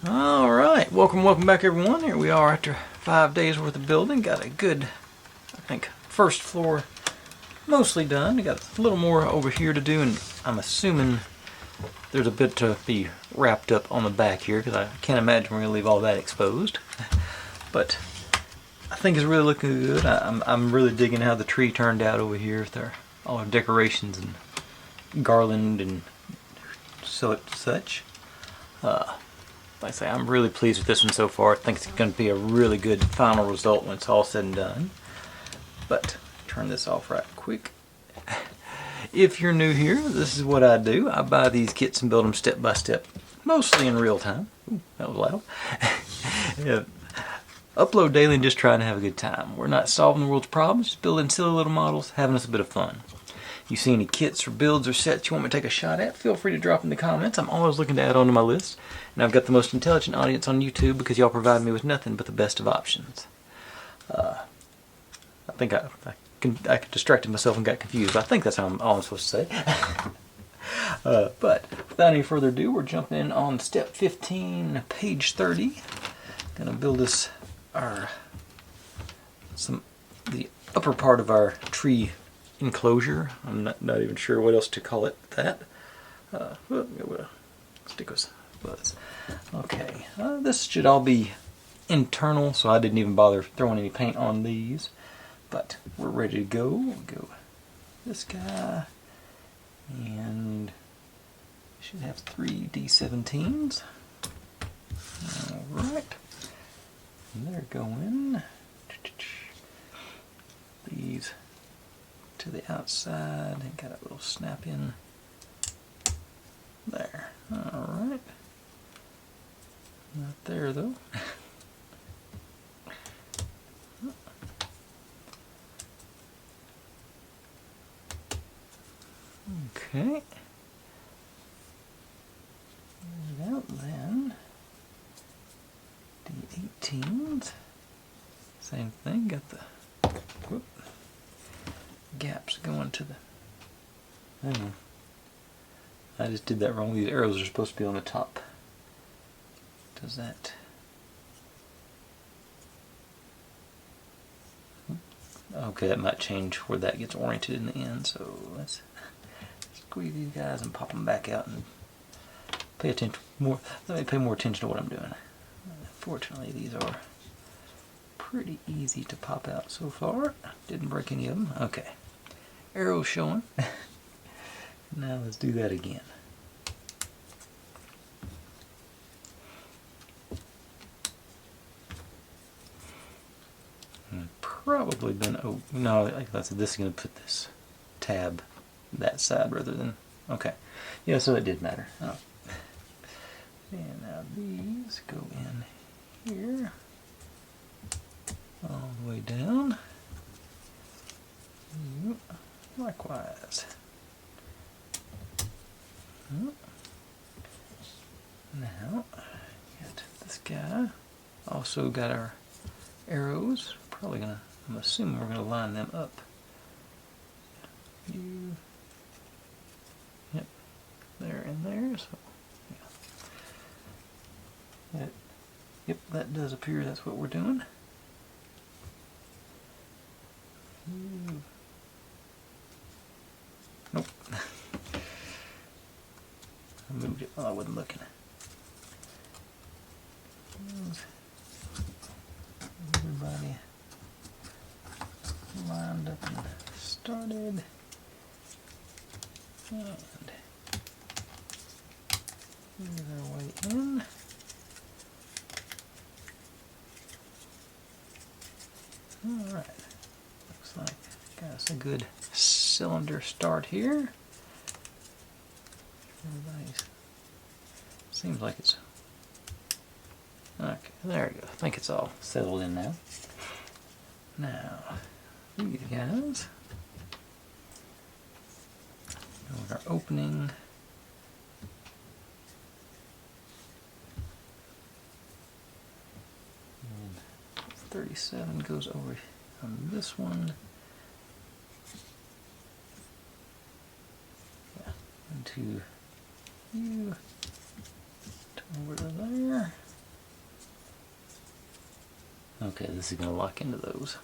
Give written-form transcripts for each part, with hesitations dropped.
Alright, welcome back everyone. Here we are after 5 days worth of building. Got a good, I think, first floor mostly done. Got a little more over here to do, and I'm assuming there's a bit to be wrapped up on the back here because I can't imagine we're going to leave all that exposed. But I think it's really looking good. I'm really digging how the tree turned out over here with all our decorations and garland and such. Like I say, I'm really pleased with this one so far. I think it's going to be a really good final result when it's all said and done. But turn this off right quick. If you're new here, this is what I do. I buy these kits and build them step by step, mostly in real time. Ooh, that was loud. Yeah. Upload daily and just trying to have a good time. We're not solving the world's problems, just building silly little models, having us a bit of fun. You see any kits or builds or sets you want me to take a shot at, feel free to drop in the comments. I'm always looking to add on to my list. And I've got the most intelligent audience on YouTube because y'all provide me with nothing but the best of options. I think I distracted myself and got confused, but I think that's all I'm supposed to say. But without any further ado, we're jumping in on step 15, page 30. Gonna build this the upper part of our tree enclosure. I'm not even sure what else to call it that. Stick with buzz. Okay, this should all be internal, so I didn't even bother throwing any paint on these. But we're ready to go. We'll go this guy, and should have 3 D17s. All right, and they're going. These to the outside and got a little snap in there. Alright. Not there though. Okay. Well then, D18s. Same thing, got the gaps going to the... I just did that wrong. These arrows are supposed to be on the top. Does that... Okay, that might change where that gets oriented in the end, so let's squeeze these guys and pop them back out and pay attention more. Let me pay more attention to what I'm doing. Fortunately, these are pretty easy to pop out so far. Didn't break any of them. Okay. Arrows showing. Now let's do that again. Probably been, oh no, like I said, this is going to put this tab that side rather than, okay. Yeah, so it did matter. Oh. And now these go in here, all the way down. Likewise. Now, got this guy. Also got our arrows. Probably gonna, I'm assuming we're gonna line them up. Yep, there and there. So, yeah. Yep, that does appear that's what we're doing. Nope. I moved it while I wasn't looking. Everybody lined up and started. And here's our way in. Alright. Looks like got us a good cylinder start here. Everybody's seems like it's okay. There we go. I think it's all settled in now. Now these guys, our opening. And 37 goes over on this one. Yeah, into you, over to there. Okay, this is going to lock into those.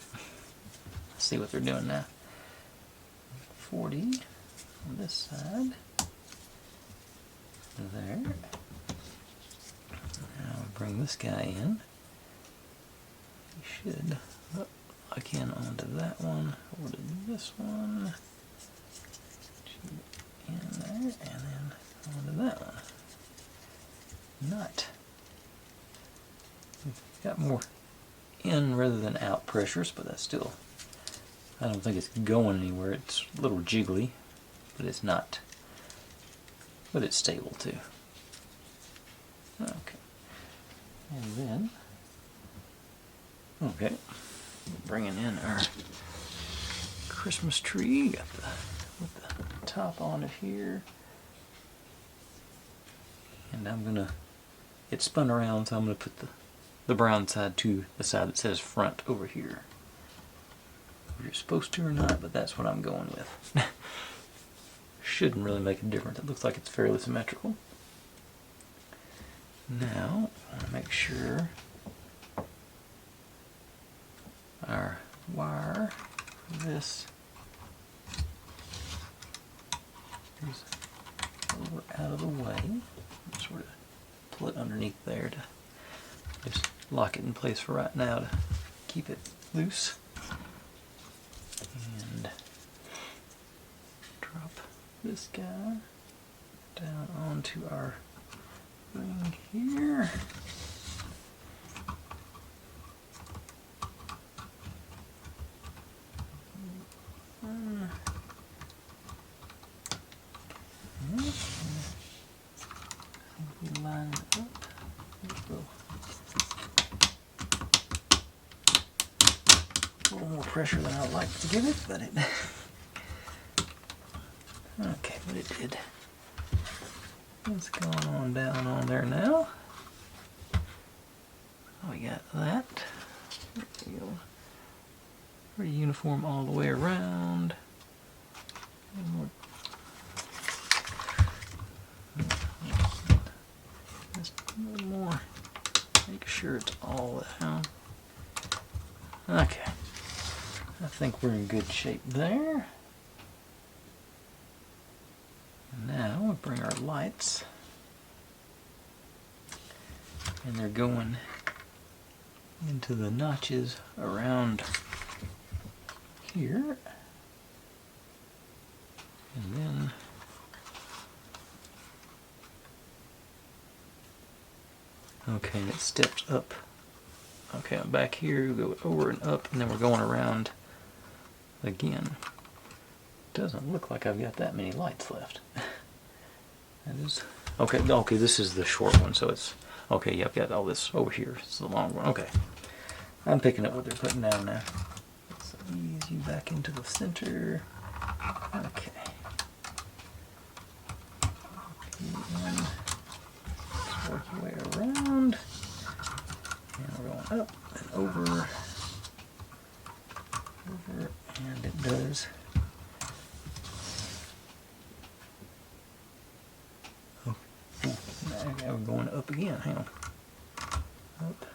Let's see what they're doing now. 40 on this side. There. Now bring this guy in. You should lock in onto that one, or to this one. In there, and then onto that one. Nut. We've got more in rather than out pressures, but that's still, I don't think it's going anywhere. It's a little jiggly, but it's not, but it's stable too. Okay. And then, okay, bringing in our Christmas tree. Got the, with the top on it here. And I'm gonna, it spun around, so I'm gonna put the brown side to the side that says front over here. If you're supposed to or not, but that's what I'm going with. Shouldn't really make a difference. It looks like it's fairly symmetrical. Now, I want to make sure our wire for this is over out of the way. Sort of pull it underneath there to just lock it in place for right now to keep it loose. And drop this guy down onto our ring here. Line it up. A little more pressure than I'd like to give it, but it. Okay, but it did. What's going on down on there now? Oh, we got that. There we go. Pretty uniform all the way around. And more. Just a little more. Make sure it's all down. Okay. I think we're in good shape there. Now we'll bring our lights. And they're going into the notches around here. And then okay, and it steps up. Okay, I'm back here, we'll go over and up, and then we're going around again. Doesn't look like I've got that many lights left. That is okay, this is the short one, so it's okay, yeah, I've got all this over here. It's the long one. Okay. I'm picking up what they're putting down now. Let's ease you back into the center. Okay. Work your way around, and we're going up and over, and it does. Oh, now we're going up again. Hang on. Up,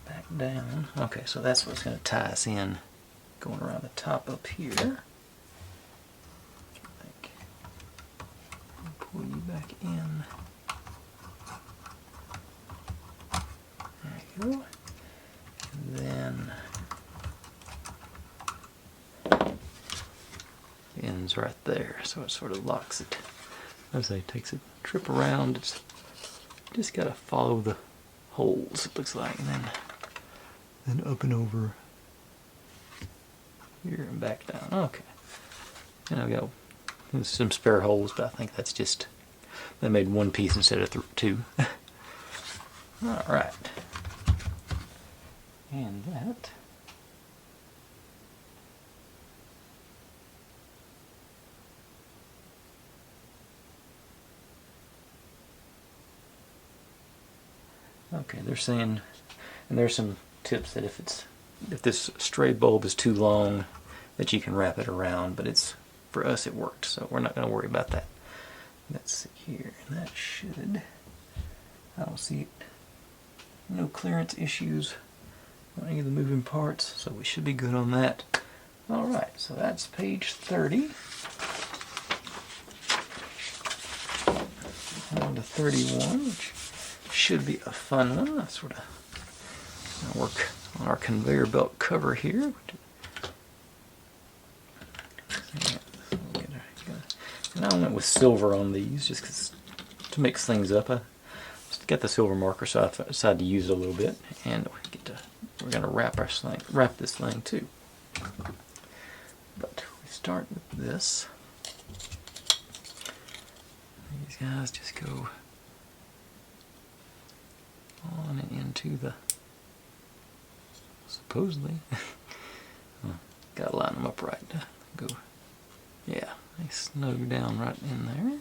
back down. Okay, so that's what's going to tie us in, going around the top up here. Pull you back in. There you go. And then it ends right there, so it sort of locks it. As I say, takes a trip around. It's just got to follow the holes, it looks like, and then up and over here and back down. Okay. And I've got there's some spare holes, but I think that's just, they made one piece instead of two. Alright. And that. Okay, they're saying, and there's some tips that if this stray bulb is too long, that you can wrap it around, but it's, for us it worked, so we're not going to worry about that. Let's see here, and that should, I don't see it no clearance issues on any of the moving parts, so we should be good on that. Alright, so that's page 30. On to 31, which should be a fun one. I sort of work on our conveyor belt cover here. And I went with silver on these just 'cause to mix things up. I just got the silver marker, so I decided to use it a little bit. And we're going to wrap this thing too. But we start with this. These guys just go on and into the, supposedly, gotta line them up right. Go, yeah, they snug down right in there.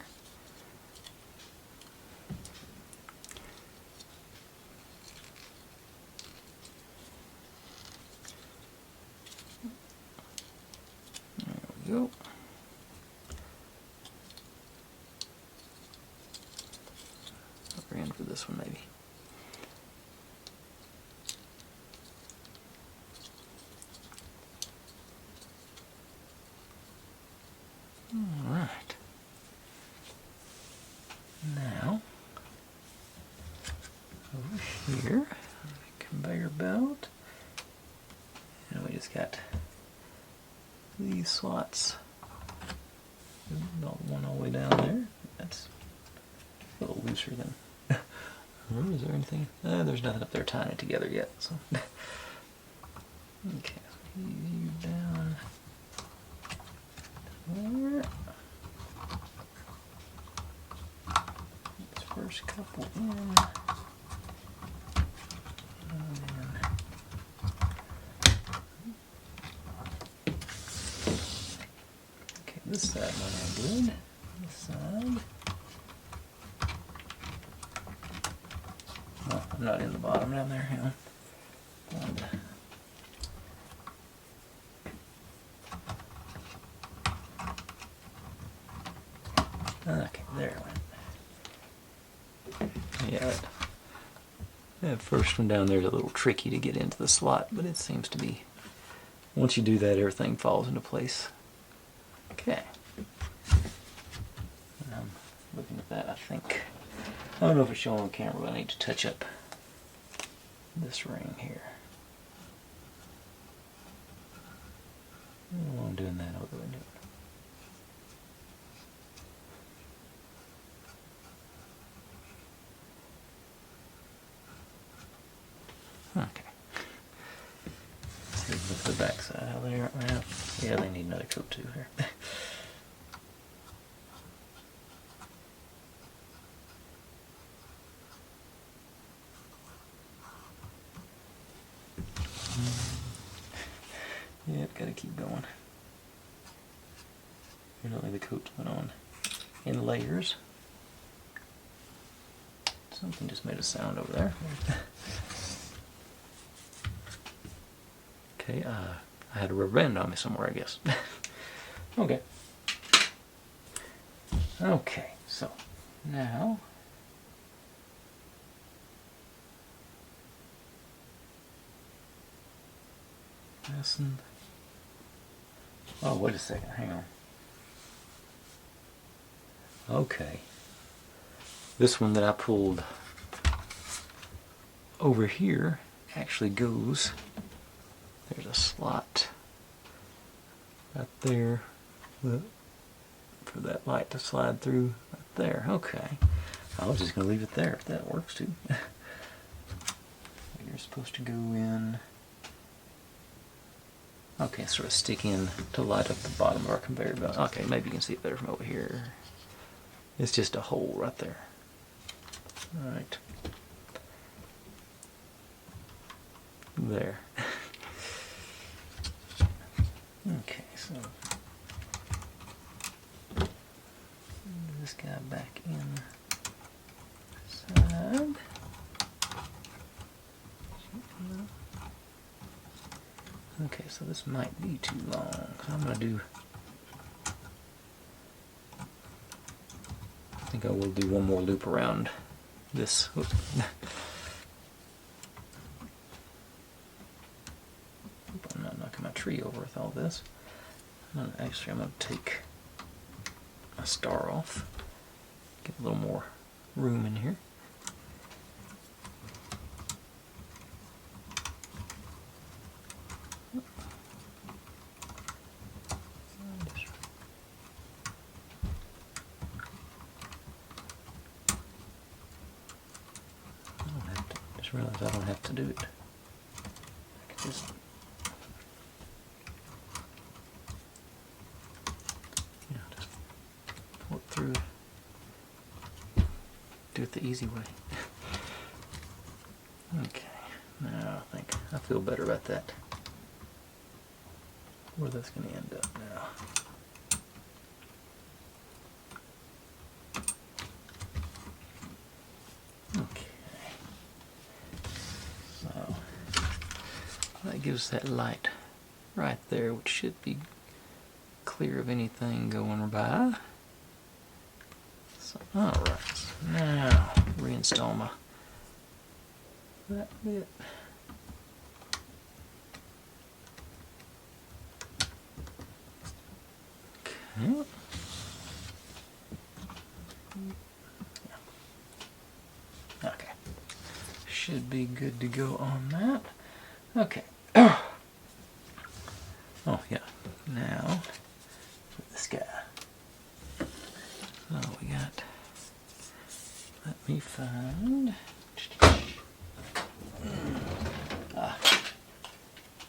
There we go. Upper end for this one, maybe. Alright. Now, over here, conveyor belt. And we just got these slots. One all the way down there. That's a little looser than. Is there anything? There's nothing up there tying it together yet. So, okay, you down there. This first couple in. Okay, this side might be good. This side. Oh, I'm not in the bottom down there. Hang on. Okay, there it went. Yeah, that first one down there is a little tricky to get into the slot, but it seems to be, once you do that, everything falls into place. Okay. And I'm looking at that, I think. I don't know if it's showing on camera, but I need to touch up this ring here. While I'm doing that, I'll go into it. Okay. Let's see, look at the back side, how they are right now. Yeah, they need another coat too here. Yep, gotta keep going. Evidently the coat went on in layers. Something just made a sound over there. Okay, I had a rubber band on me somewhere, I guess. Okay. Okay, so now fasten. Oh, wait a second, hang on. Okay. This one that I pulled over here actually goes, there's a slot right there for that light to slide through right there. Okay. I was just going to leave it there if that works too. You're supposed to go in. Okay, sort of stick in to light up the bottom of our conveyor belt. Okay, maybe you can see it better from over here. It's just a hole right there. Alright. There. Okay, so this guy back inside. Okay, so this might be too long. So I'm going to do, I think I will do one more loop around this. Oops. tree over with all this. Actually, I'm going to take my star off. Get a little more room in here. I realize I don't have to do it. I can just, just pull it through. Do it the easy way. Okay, now I feel better about that. Where that's going to end up now. Okay. So that gives that light right there, which should be clear of anything going by. So, alright, so now reinstall that bit. Okay. Okay. Should be good to go on that. Okay. Oh yeah. Now this guy. So we got. Let me find.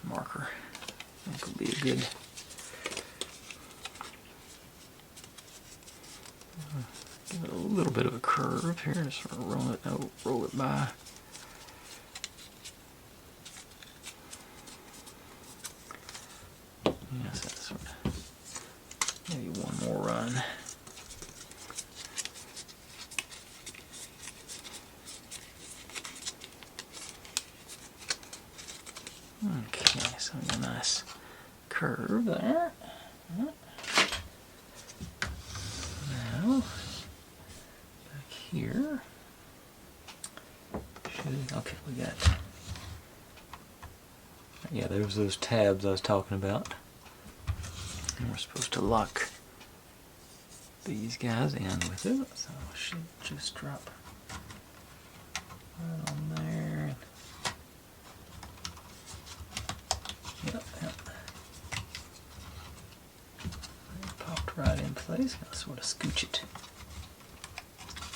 Marker. I think will be a good. Give it a little bit of a curve here. Just sort of roll it by. Yes, that's sort of maybe one more run. Okay, so a nice curve there. Now, back here. Okay, we got. Yeah, there's those tabs I was talking about. And we're supposed to lock these guys in with it, so I should just drop right on there. Yep. It popped right in place. I'll sort of scooch it.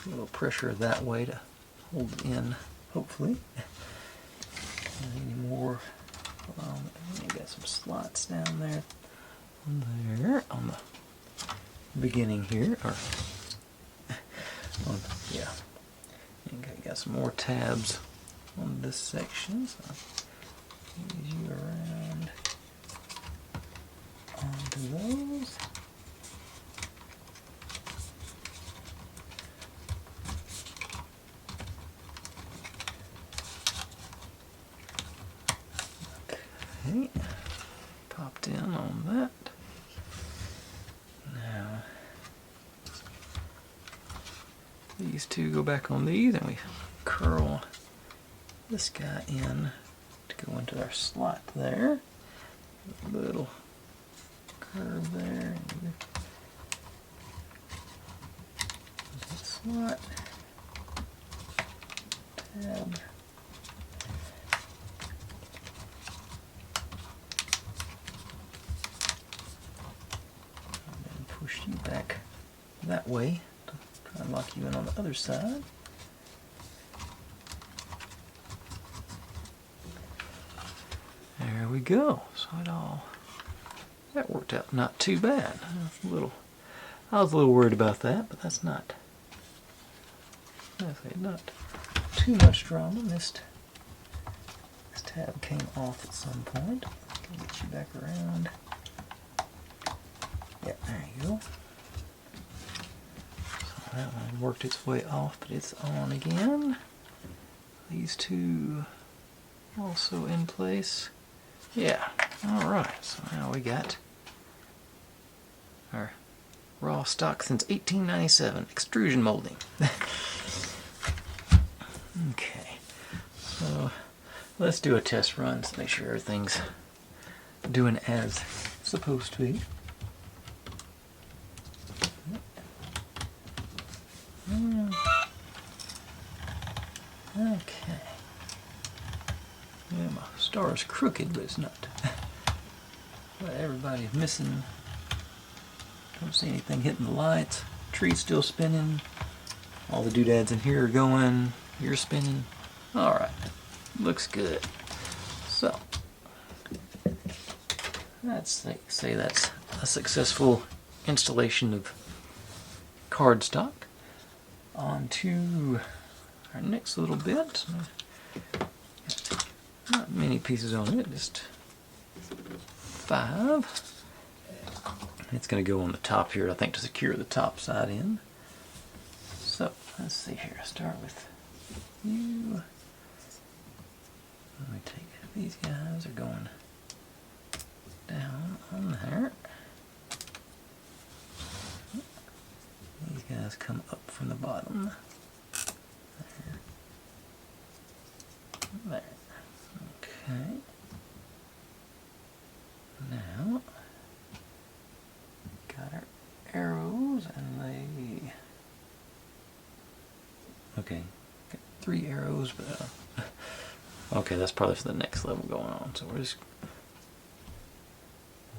A little pressure that way to hold it in, hopefully. Any more? You got some slots down there. On the beginning here, or yeah. You got some more tabs on this section, so ease you around onto those. Okay, popped in on that. Now, these two go back on these, and we curl this guy in to go into our slot there. A little curve there. Slot. Tab. Push you back that way to try and lock you in on the other side. There we go. So that worked out not too bad. I was a little worried about that, but that's not too much drama. This tab came off at some point. Can get you back around. Yeah, there you go. So that one worked its way off, but it's on again. These two also in place. Yeah, alright, so now we got our raw stock since 1897 extrusion molding. Okay, so let's do a test run to make sure everything's doing as supposed to be. Okay. Yeah, my star is crooked, but it's not. But everybody's missing. Don't see anything hitting the lights. Tree's still spinning. All the doodads in here are going. You're spinning. Alright. Looks good. So, let's say that's a successful installation of cardstock. On to our next little bit. Not many pieces on it, just 5. It's going to go on the top here, I think, to secure the top side in. So, let's see here. Start with you. Let me take these guys are going down on there. These guys come up from the bottom. There. Okay. Now, got our arrows and they... Okay, got 3 arrows, but... okay, that's probably for the next level going on, so we're just...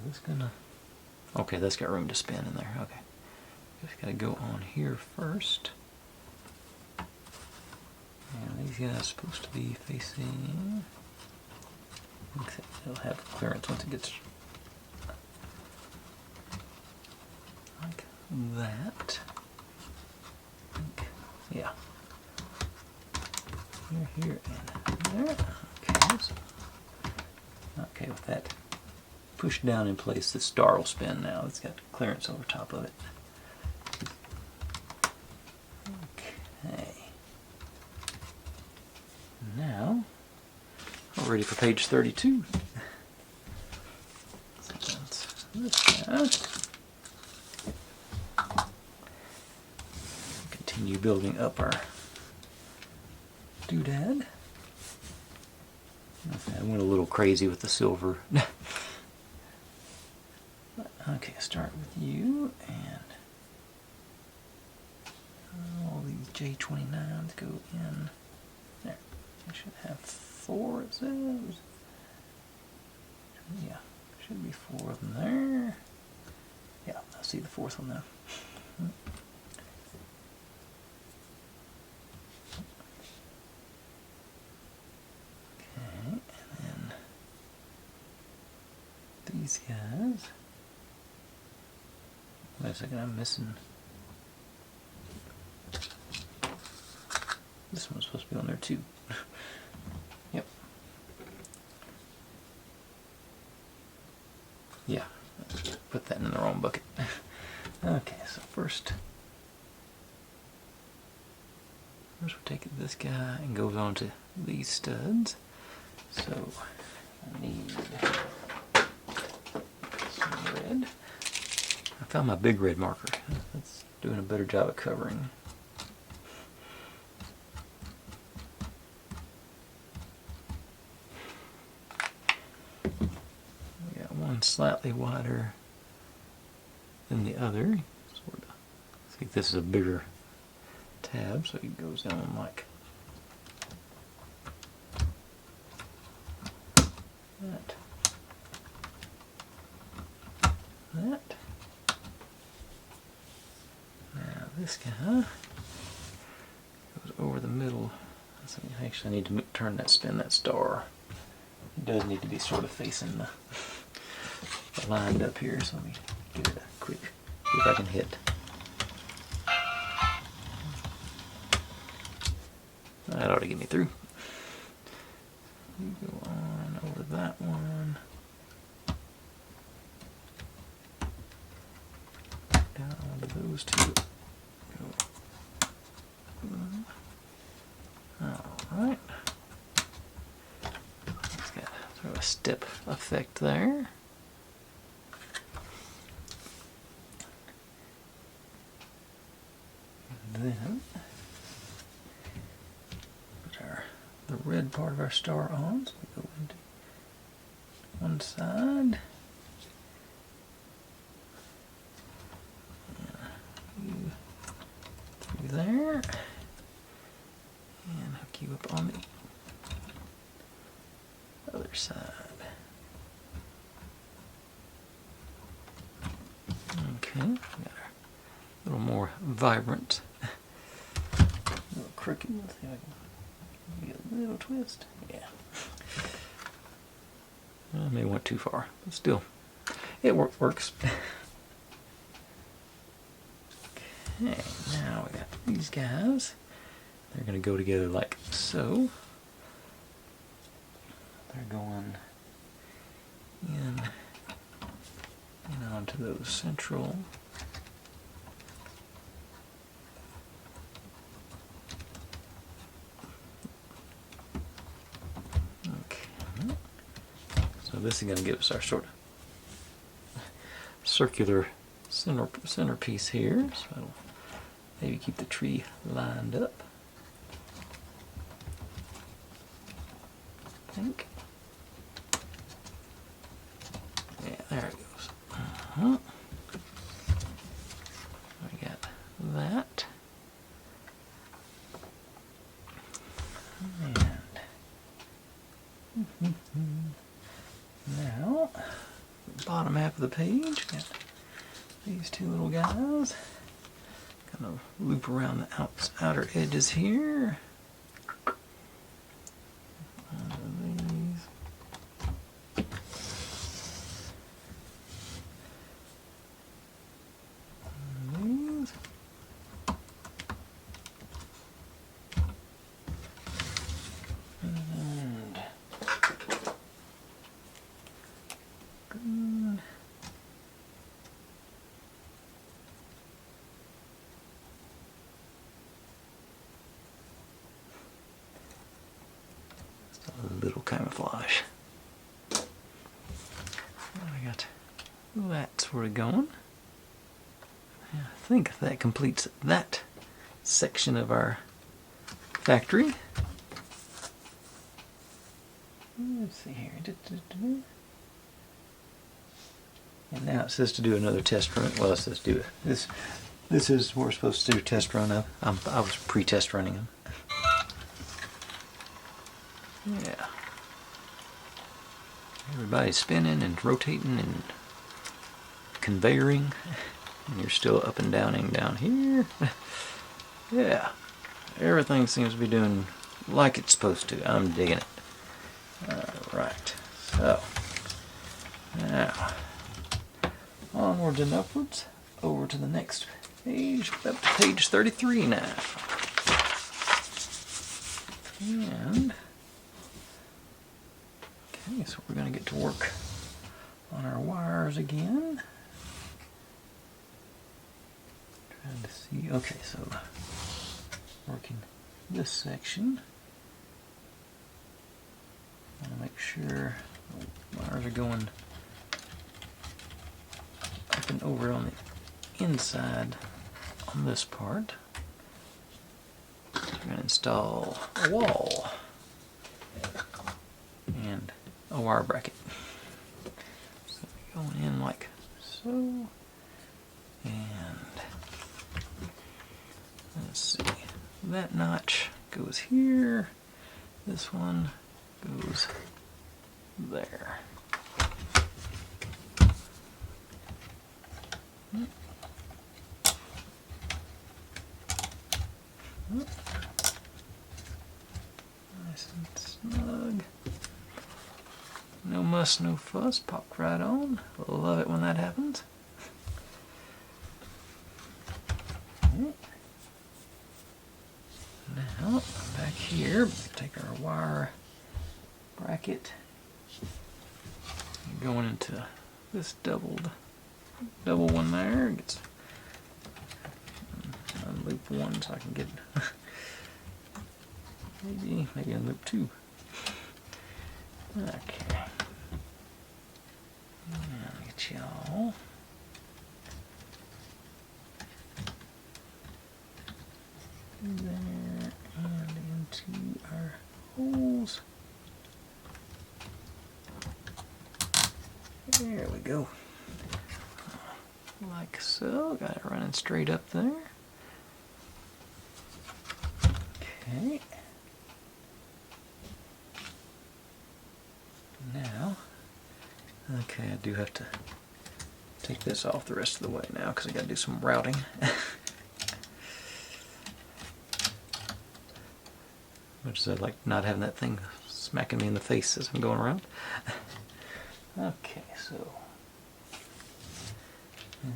Is this gonna... Okay, that's got room to spin in there, okay. Just gotta go on here first. And these guys are supposed to be facing... Okay, it'll have clearance once it gets... like that. Yeah. Here and there. Okay, so, okay, with that pushed down in place, the star will spin now. It's got clearance over top of it. Okay. Now, we're ready for page 32. So that's this guy. Continue building up our doodad. Okay, I went a little crazy with the silver. Okay, start with you, and all these J29s go in there. I should have 4, it says. Yeah, should be 4 of them there. Yeah, I see the 4th one now. Okay, and then these guys. Wait a second, I'm missing. This one's supposed to be on there too. Yep. Yeah, put that in the wrong bucket. Okay, so first we're taking this guy and goes on to these studs. So I need some red. I found my big red marker. That's doing a better job of covering. We got one slightly wider than the other. Sort of. See if this is a bigger tab, so it goes down like that. That. Now this guy goes over the middle. So actually I need to turn that, spin that star. It does need to be sort of facing the lined up here, so let me give it a quick, see if I can hit. That ought to get me through. You go on over that one. Down onto those two. Alright. It's got sort of a step effect there. And then put the red part of our star on, so we go into one side. You through there. And hook you up on the other side. Okay, got a little more vibrant. A little crooked. Let's see if I can get a little twist. Yeah. I may went too far, but still, it works. Okay, now we got these guys. They're going to go together like so. They're going in and onto those central. Okay. So this is going to give us our sort of circular centerpiece here. So it'll maybe keep the tree lined up. I think. Yeah, there it goes. We got that. And now, bottom half of the page, got these two little guys. Kind of loop around the outer edges here. A little camouflage. I got that sort of going. I think that completes that section of our factory. Let's see here. And now it says to do another test run. Well, it says do it. This is what we're supposed to do test run of. I was pre-test running them. Yeah. Everybody's spinning and rotating and conveyoring. And you're still up and downing down here. Yeah. Everything seems to be doing like it's supposed to. I'm digging it. Alright. So. Now. Onwards and upwards. Over to the next page. Up to page 33 now. And... okay, so we're going to get to work on our wires again. Trying to see. Okay, so working this section. I want to make sure the wires are going up and over on the inside on this part. We're going to install a wall and a wire bracket. So going in like so, and let's see, that notch goes here, this one goes there. Nice and snug. No muss, no fuss, popped right on. Love it when that happens. Now, back here, take our wire bracket, going into this double one there. Gets unloop one so I can get maybe unloop two. Okay. Now get y'all. There and into our holes. go. Like so. Got it running straight up there. Okay. Now, okay, I do have to take this off the rest of the way now because I got to do some routing. Which is I like not having that thing smacking me in the face as I'm going around. Okay, so now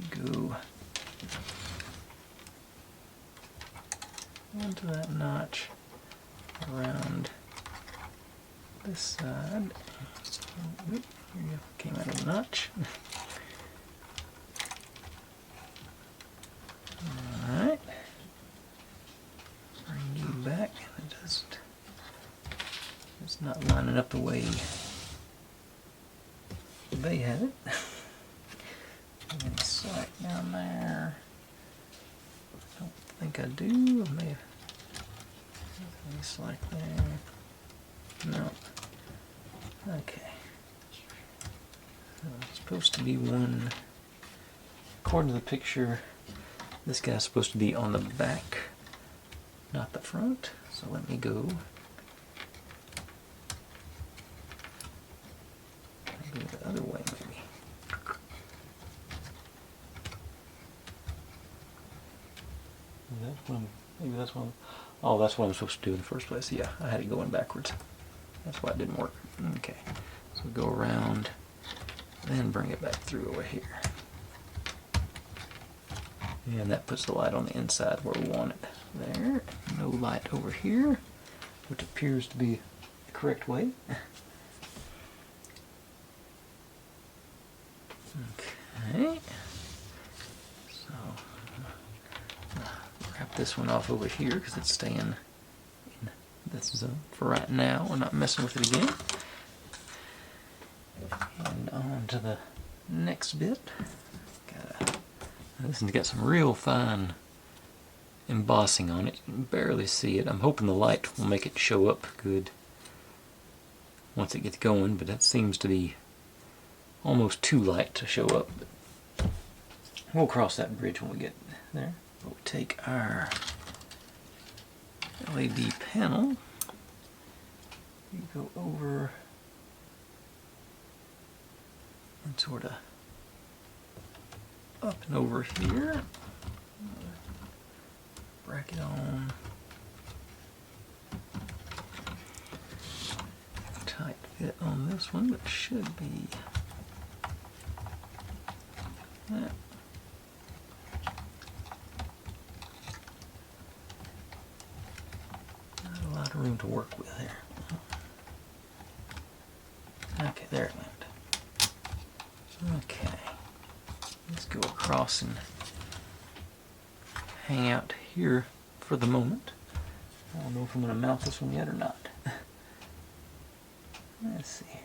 go onto that notch around this side. Oop, here you go. Came out of the notch. Alright. Bring you back. It's not lining up the way they had it. And then slack down there. I don't think I do. I may have. Slack there. No. Okay. So it's supposed to be one. According to the picture, this guy's supposed to be on the back, not the front. So let me go. Go the other way, maybe. Maybe that's one. Oh, that's what I'm supposed to do in the first place. Yeah, I had it going backwards. That's why it didn't work. Okay, so go around, then bring it back through over here. And that puts the light on the inside where we want it. There. No light over here, which appears to be the correct way. Okay. So, wrap this one off over here because it's staying in this zone for right now. We're not messing with it again. And on to the next bit. This one's got some real fine embossing on it. You can barely see it. I'm hoping the light will make it show up good once it gets going, but that seems to be almost too light to show up. But we'll cross that bridge when we get there. We'll take our LED panel. You go over and sort of up and over here. Bracket on. Tight fit on this one, but should be that. Not a lot of room to work with here. Okay, there it went. Okay. Let's go across and hang out here for the moment. I don't know if I'm going to mount this one yet or not. Let's see here.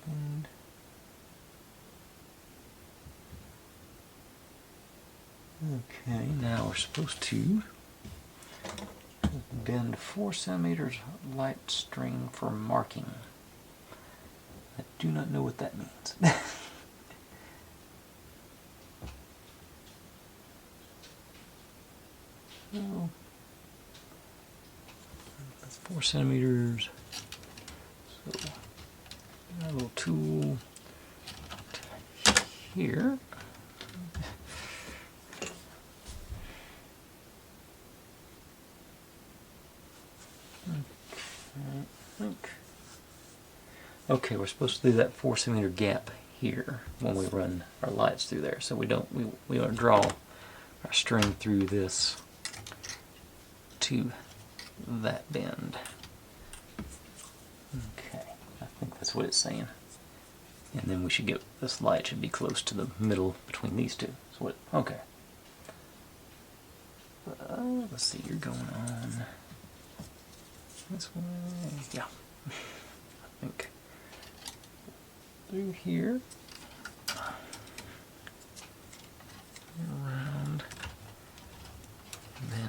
And okay, now we're supposed to bend 4 centimeters light string for marking. I do not know what that means. Oh. That's 4 centimeters. So, got a little tool here. Okay, we're supposed to do that 4 centimeter gap here when we run our lights through there. So we want to draw our string through this to that bend. Okay, I think that's what it's saying. And then we should get this light should be close to the middle between these two. So what? Okay. Let's see, you're going on this way. Yeah, I think through here.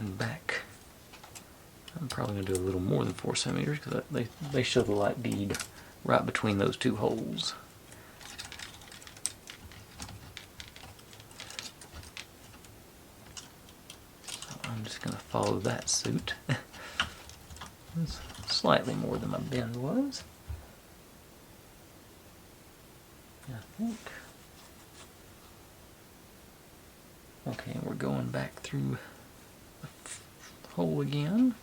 And back, I'm probably going to do a little more than 4 centimeters because they show the light bead right between those two holes. So I'm just going to follow that suit. It's slightly more than my bend was. I think. Okay, we're going back through the hole again.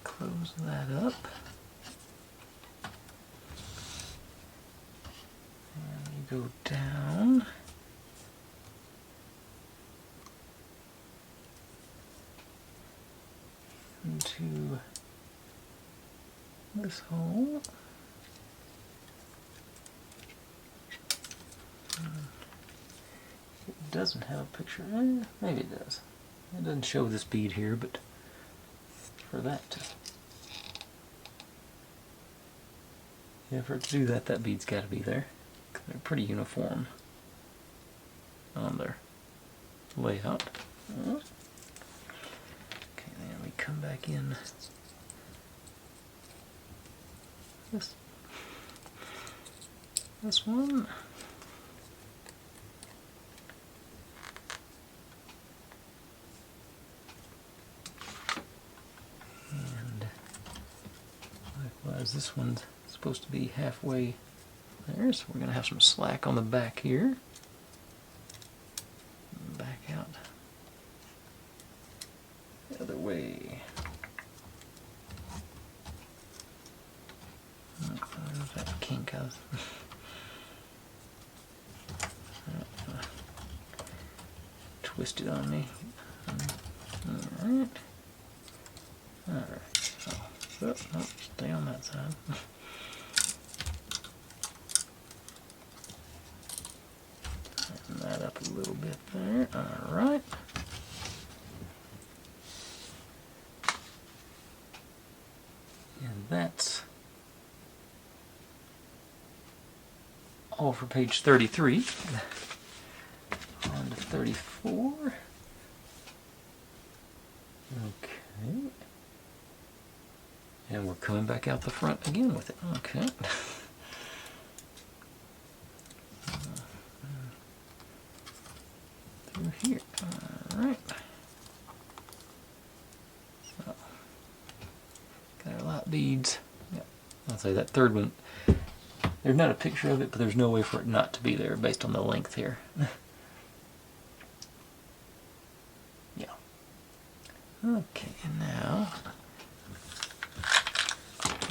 Close that up. And you go down. Into this hole. It doesn't have a picture. Maybe it does. It doesn't show this bead here, but for that to... Yeah, for it to do that, that bead's got to be there. They're pretty uniform on their layout. Okay, then we come back in this one. And likewise, this one's supposed to be halfway there, so we're going to have some slack on the back here. Back out the other way. There's that kink out. Twist it on me. Alright. Alright. Oh, stay on that side. Tighten that up a little bit there. Alright. And that's all for page 33. On to 34. Okay. And we're coming back out the front again with it. Okay. Through here. Alright. So, got our light beads. Yep. I'll say that third one, there's not a picture of it, but there's no way for it not to be there based on the length here. Yeah. Okay, and now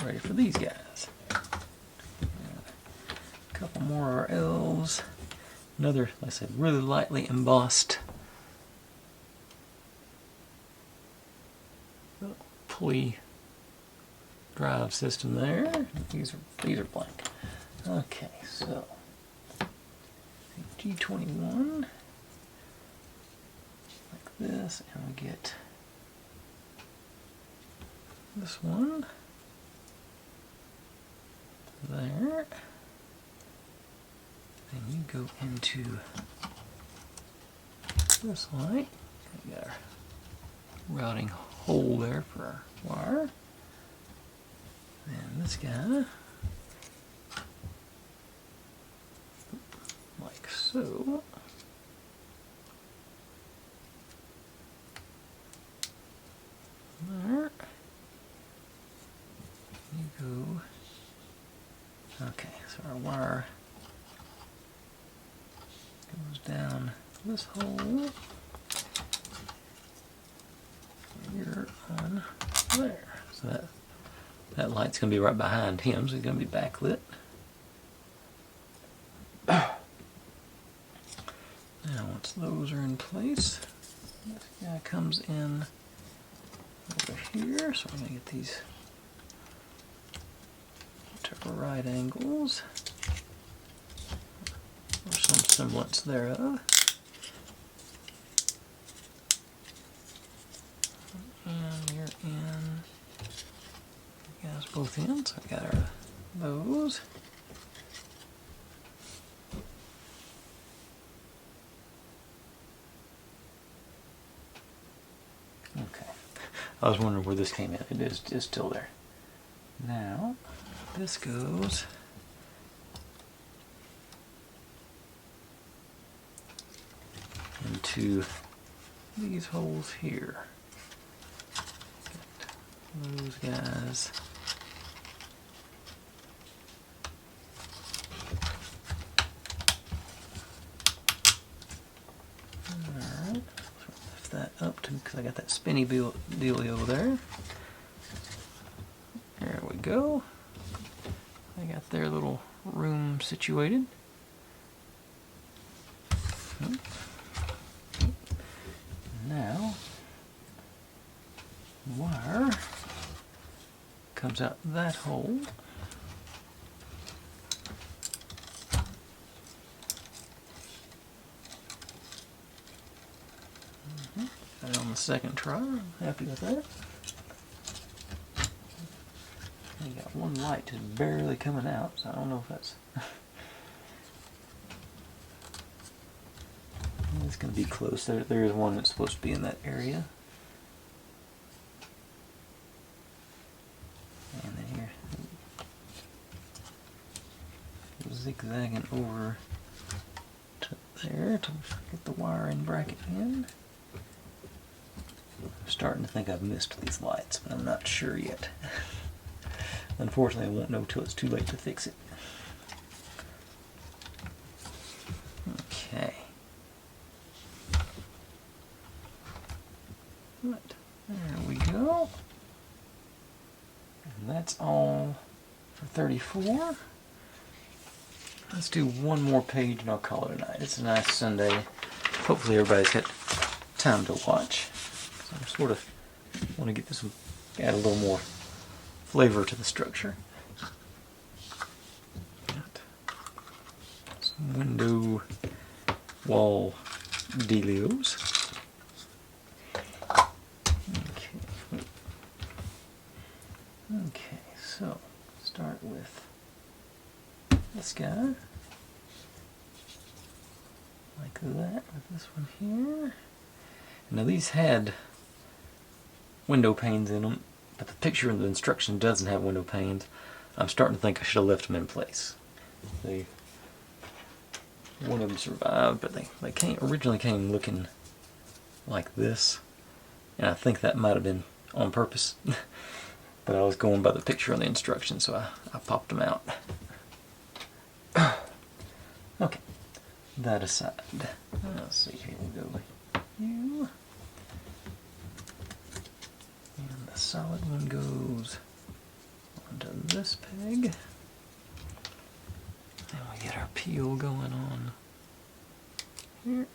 ready for these guys. A couple more elves. Another, like I said, really lightly embossed pulley drive system there. These are blank. Okay, so G21 like this, and we get this one there. Then you go into this light. We got our routing hole there for our wire. And this guy, like so. There. You go. Okay, so our wire goes down this hole. Here on there. So that light's going to be right behind him, so he's going to be backlit. Now once those are in place, this guy comes in over here, so we're going to get these to right angles, or some semblance thereof. And you're in, you guys both ends. So we got our those. Okay. I was wondering where this came in. It is still there. Now, this goes into these holes here. Got those guys. Alright, lift that up too because I got that spinny dealio there. There we go. I got their little room situated. Now, wire comes out that hole. Got it on the second try. I'm happy with that. You got one light just barely coming out, so I don't know if that's... It's going to be close. There is one that's supposed to be in that area. And then here, zigzagging over to there to get the wiring bracket in. I'm starting to think I've missed these lights, but I'm not sure yet. Unfortunately, I won't know till it's too late to fix it. Okay. Right. There we go. And that's all for 34. Let's do one more page and I'll call it a night. It's a nice Sunday. Hopefully everybody's got time to watch. So I sort of want to get this, add a little more flavor to the structure. Got some window wall dealios. Okay, so start with this guy, like that, with this one here. Now these had window panes in them, but the picture of the instruction doesn't have window panes. I'm starting to think I should have left them in place. One of them survived, but they originally came looking like this, and I think that might have been on purpose. But I was going by the picture on the instructions, so I popped them out. Okay, that aside, let's see, here we go. You. And the solid one goes onto this peg. And we get our peel going on here.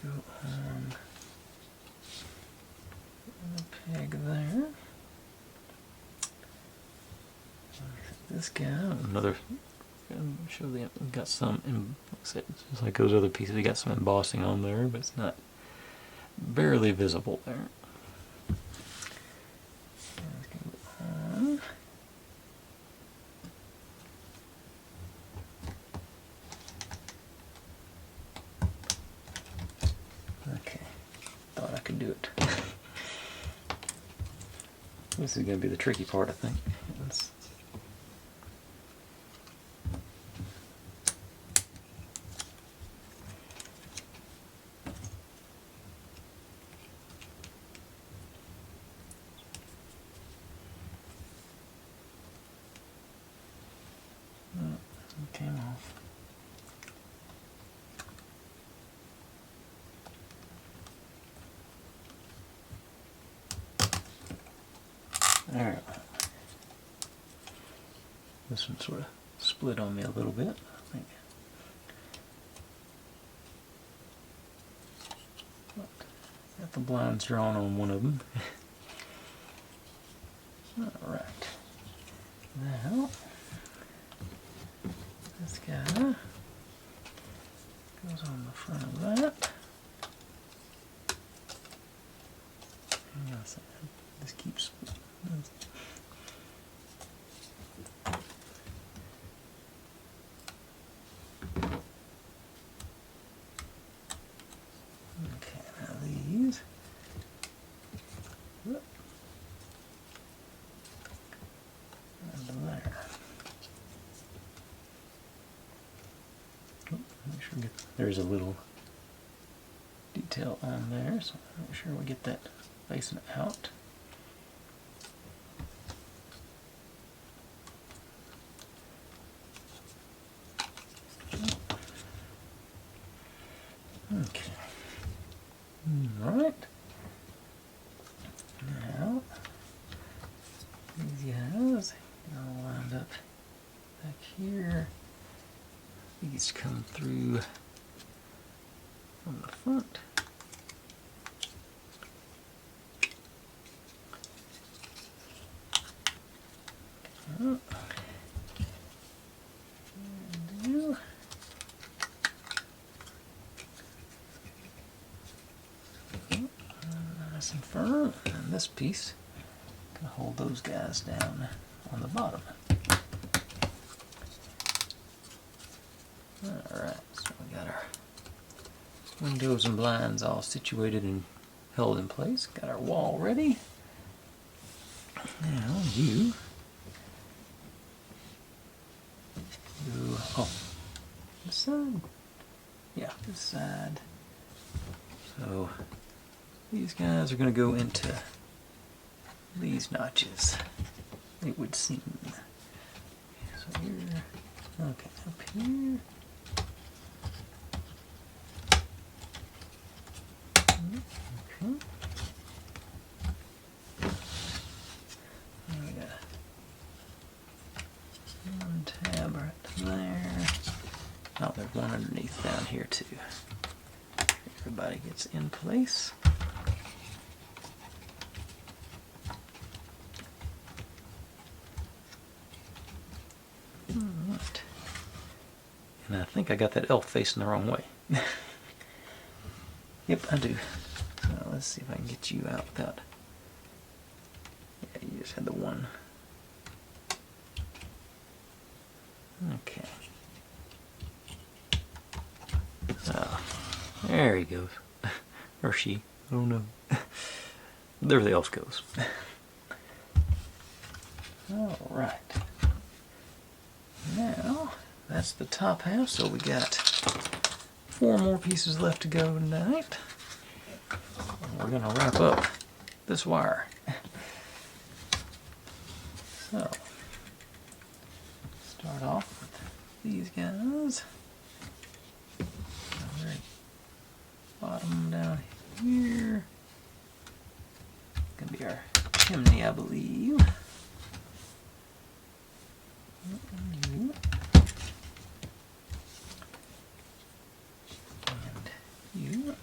Go on the peg there. This guy, another, show the, got some, just like those other pieces, we got some embossing on there, but it's not barely visible there. Okay, thought I could do it. This is going to be the tricky part, I think. It came off. Alright. This one sort of split on me a little bit, I think. Got the blinds drawn on one of them. Alright. Now, guy goes on the front of that. Hang on a second. This keeps. Okay, now these. Whoop. And there. Oh, make sure we get, there's a little detail on there, so make sure we get that facing out. Okay. Alright. Now, these guys all lined up back here. These come through from the front. Nice and firm, and this piece can hold those guys down on the bottom. Alright, so we got our windows and blinds all situated and held in place. Got our wall ready. Now you go, oh, this side? Yeah, this side. So these guys are going to go into these notches, it would seem. So here, okay, up here. Okay. We got one tab right there. Oh, there's one underneath down here too. Everybody gets in place. Alright. And I think I got that elf facing the wrong way. Yep, I do. So let's see if I can get you out without. Yeah, you just had the one. Okay. Oh, there he goes. Or she. I don't know. There the elf goes. Alright. Now, that's the top half, so we got 4 more pieces left to go tonight. We're going to wrap up this wire. So, start off with these guys. Very bottom down here. Gonna be our chimney, I believe. And you.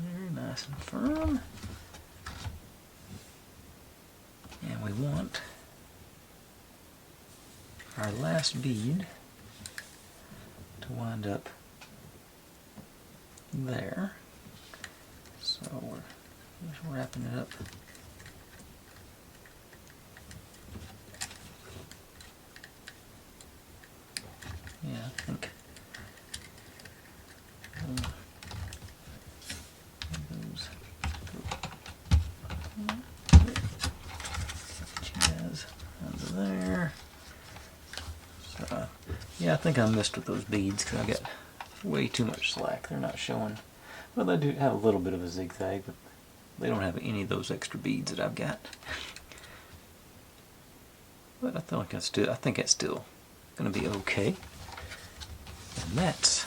Very nice and firm. And we want our last bead to wind up there. So we're just wrapping it up. Yeah, I think those jazz under there. So, yeah, I think I missed with those beads because I got way too much slack. They're not showing. Well, they do have a little bit of a zigzag, but they don't have any of those extra beads that I've got. But I think it's still going to be okay. And that's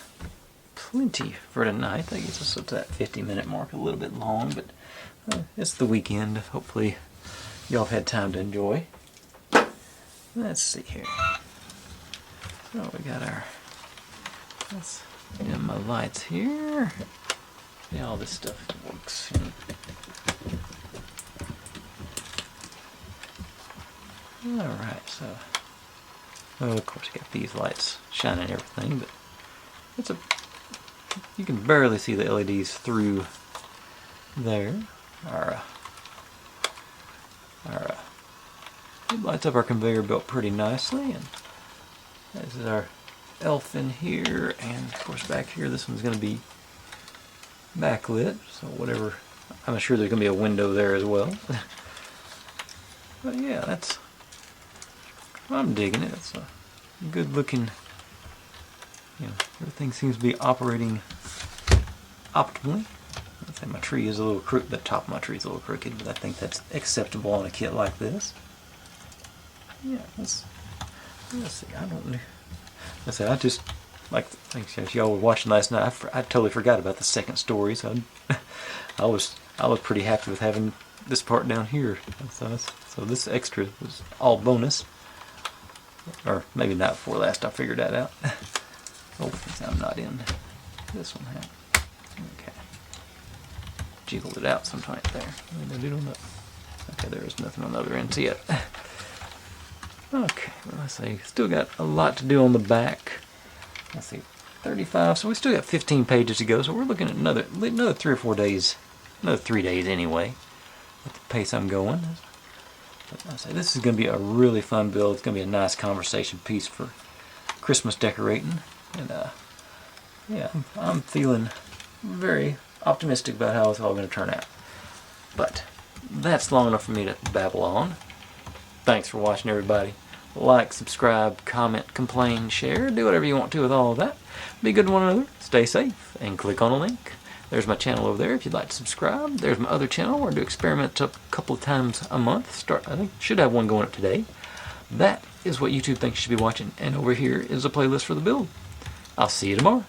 plenty for tonight. That gets us up to that 50-minute mark, a little bit long, but it's the weekend. Hopefully y'all have had time to enjoy. Let's see here. So we got our, let's dim my lights here. Yeah, all this stuff works. Alright, so, well, of course you got these lights shining and everything, but it's you can barely see the LEDs through there. It lights up our conveyor belt pretty nicely, and this is our elf in here, and of course back here this one's going to be backlit, so whatever, I'm sure there's going to be a window there as well. But yeah, I'm digging it. It's a good looking, everything seems to be operating optimally. I'd say my tree is a little crooked, the top of my tree is a little crooked, but I think that's acceptable on a kit like this. Yeah, let's see, I don't know. I just, like, as y'all were watching last night, I totally forgot about the second story, so I was pretty happy with having this part down here. So this extra was all bonus. Or maybe not before last I figured that out. Oh, I'm not in this one. Okay. Jiggled it out sometime there. Okay, there is nothing on the other end yet. Okay, well, let's see. Still got a lot to do on the back. Let's see, 35. So we still got 15 pages to go. So we're looking at another 3 or 4 days, another 3 days anyway, at the pace I'm going. But I say this is going to be a really fun build. It's going to be a nice conversation piece for Christmas decorating, and yeah, I'm feeling very optimistic about how it's all going to turn out. But that's long enough for me to babble on. Thanks for watching, everybody. Like, subscribe, comment, complain, share, do whatever you want to with all of that. Be good to one another, stay safe, and click on a link. There's my channel over there if you'd like to subscribe. There's my other channel where I do experiments a couple of times a month. I think should have one going up today. That is what YouTube thinks you should be watching. And over here is a playlist for the build. I'll see you tomorrow.